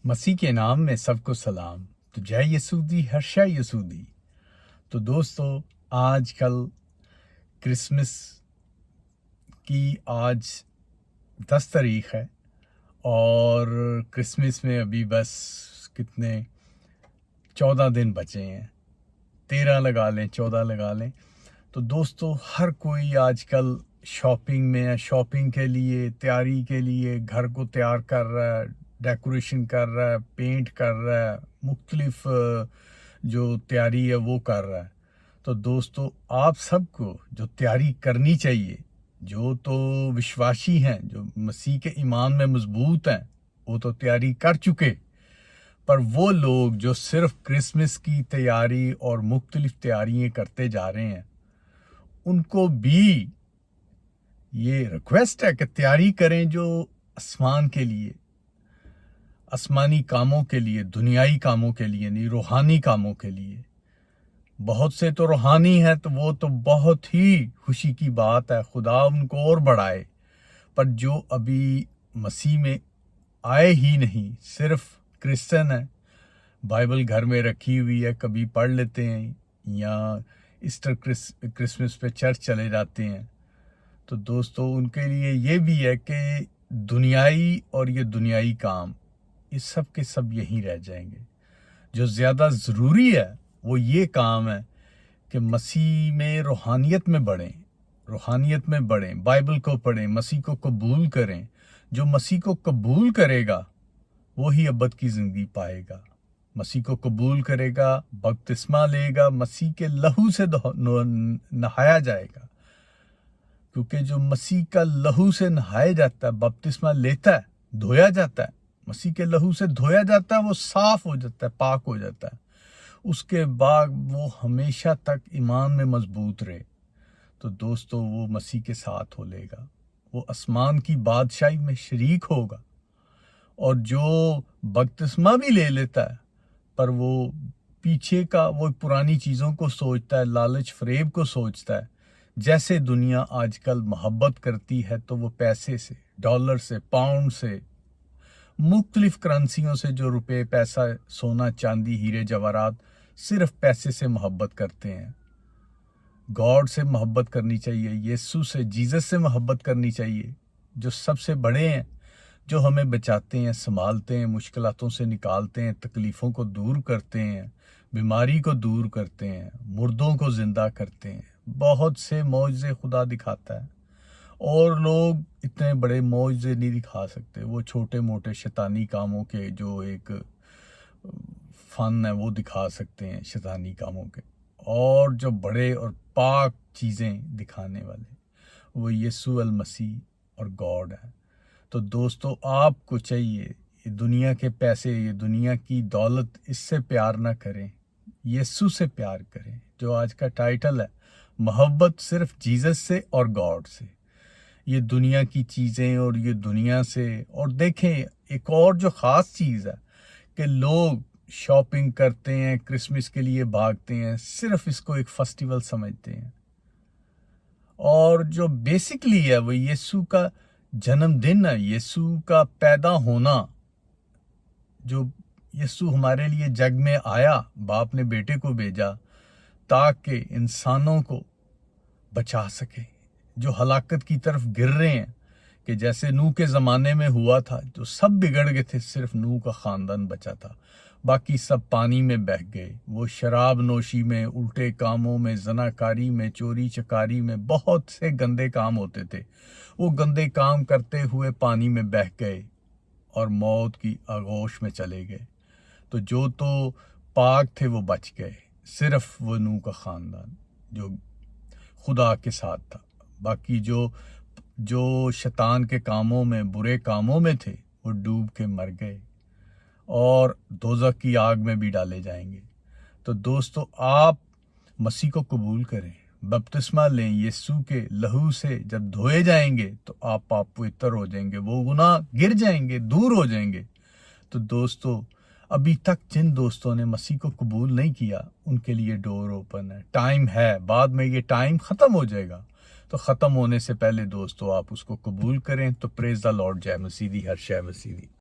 مسیح کے نام میں سب کو سلام. تو جے یسودی ہر شے یسودی. تو دوستو آج کل کرسمس کی آج 10 تاریخ ہے اور کرسمس میں ابھی بس کتنے 14 دن بچے ہیں. 13 لگا لیں 14 لگا لیں. تو دوستو ہر کوئی آج کل شاپنگ میں ہے. شاپنگ کے لیے تیاری کے لیے گھر کو تیار کر رہا ہے, ڈیکوریشن کر رہا ہے, پینٹ کر رہا ہے, مختلف جو تیاری ہے وہ کر رہا ہے. تو دوستو آپ سب کو جو تیاری کرنی چاہیے, جو تو وشواسی ہیں, جو مسیح کے ایمان میں مضبوط ہیں, وہ تو تیاری کر چکے. پر وہ لوگ جو صرف کرسمس کی تیاری اور مختلف تیاریاں کرتے جا رہے ہیں, ان کو بھی یہ ریکویسٹ ہے کہ تیاری کریں جو آسمان کے لیے, آسمانی کاموں کے لیے, دنیائی کاموں کے لیے نہیں, روحانی کاموں کے لیے. بہت سے تو روحانی ہیں تو وہ تو بہت ہی خوشی کی بات ہے, خدا ان کو اور بڑھائے. پر جو ابھی مسیح میں آئے ہی نہیں, صرف کرسچن ہیں, بائبل گھر میں رکھی ہوئی ہے, کبھی پڑھ لیتے ہیں یا ایسٹر کرسمس پہ چرچ چلے جاتے ہیں, تو دوستو ان کے لیے یہ بھی ہے کہ دنیائی اور یہ دنیائی کام یہ سب کے سب یہیں رہ جائیں گے. جو زیادہ ضروری ہے وہ یہ کام ہے کہ مسیح میں روحانیت میں بڑھیں, روحانیت میں بڑھیں, بائبل کو پڑھیں, مسیح کو قبول کریں. جو مسیح کو قبول کرے گا وہی ابد کی زندگی پائے گا. مسیح کو قبول کرے گا, بپتسمہ لے گا, مسیح کے لہو سے نہایا جائے گا. کیونکہ جو مسیح کا لہو سے نہایا جاتا ہے, بپتسمہ لیتا ہے, دھویا جاتا ہے, مسیح کے لہو سے دھویا جاتا ہے, وہ صاف ہو جاتا ہے, پاک ہو جاتا ہے. اس کے بعد وہ ہمیشہ تک ایمان میں مضبوط رہے. تو دوستو وہ مسیح کے ساتھ ہو لے گا, وہ آسمان کی بادشاہی میں شریک ہوگا. اور جو بپتسمہ بھی لے لیتا ہے پر وہ پیچھے کا وہ پرانی چیزوں کو سوچتا ہے, لالچ فریب کو سوچتا ہے. جیسے دنیا آج کل محبت کرتی ہے تو وہ پیسے سے, ڈالر سے, پاؤنڈ سے, مختلف کرنسیوں سے, جو روپے, پیسہ, سونا, چاندی, ہیرے جواہرات, صرف پیسے سے محبت کرتے ہیں. گاڈ سے محبت کرنی چاہیے, یسوع سے, جیزس سے محبت کرنی چاہیے, جو سب سے بڑے ہیں, جو ہمیں بچاتے ہیں, سنبھالتے ہیں, مشکلاتوں سے نکالتے ہیں, تکلیفوں کو دور کرتے ہیں, بیماری کو دور کرتے ہیں, مردوں کو زندہ کرتے ہیں. بہت سے معجزے خدا دکھاتا ہے, اور لوگ اتنے بڑے معجزے نہیں دکھا سکتے. وہ چھوٹے موٹے شیطانی کاموں کے جو ایک فن ہے وہ دکھا سکتے ہیں, شیطانی کاموں کے. اور جو بڑے اور پاک چیزیں دکھانے والے وہ یسوع المسیح اور گاڈ ہے. تو دوستو آپ کو چاہیے یہ دنیا کے پیسے, یہ دنیا کی دولت, اس سے پیار نہ کریں, یسوع سے پیار کریں. جو آج کا ٹائٹل ہے, محبت صرف جیزس سے اور گاڈ سے. یہ دنیا کی چیزیں اور یہ دنیا سے. اور دیکھیں ایک اور جو خاص چیز ہے کہ لوگ شاپنگ کرتے ہیں, کرسمس کے لیے بھاگتے ہیں, صرف اس کو ایک فیسٹیول سمجھتے ہیں. اور جو بیسکلی ہے وہ یسوع کا جنم دن ہے, یسوع کا پیدا ہونا. جو یسوع ہمارے لیے جگ میں آیا, باپ نے بیٹے کو بھیجا تاکہ انسانوں کو بچا سکے جو ہلاکت کی طرف گر رہے ہیں. کہ جیسے نوح کے زمانے میں ہوا تھا, جو سب بگڑ گئے تھے, صرف نوح کا خاندان بچا تھا, باقی سب پانی میں بہہ گئے. وہ شراب نوشی میں, الٹے کاموں میں, زناکاری میں, چوری چکاری میں, بہت سے گندے کام ہوتے تھے. وہ گندے کام کرتے ہوئے پانی میں بہہ گئے اور موت کی آغوش میں چلے گئے. تو جو تو پاک تھے وہ بچ گئے, صرف وہ نوح کا خاندان جو خدا کے ساتھ تھا. باقی جو شیطان کے کاموں میں, برے کاموں میں تھے, وہ ڈوب کے مر گئے اور دوزخ کی آگ میں بھی ڈالے جائیں گے. تو دوستو آپ مسیح کو قبول کریں, بپتسمہ لیں, یسوع کے لہو سے جب دھوئے جائیں گے تو آپ پاک پوتر ہو جائیں گے, وہ گناہ گر جائیں گے, دور ہو جائیں گے. تو دوستو ابھی تک جن دوستوں نے مسیح کو قبول نہیں کیا ان کے لیے ڈور اوپن ہے, ٹائم ہے. بعد میں یہ ٹائم ختم ہو جائے گا, تو ختم ہونے سے پہلے دوستو آپ اس کو قبول کریں. تو پریز دا لارڈ, جے مسیح دی, ہر شے مسیح دی.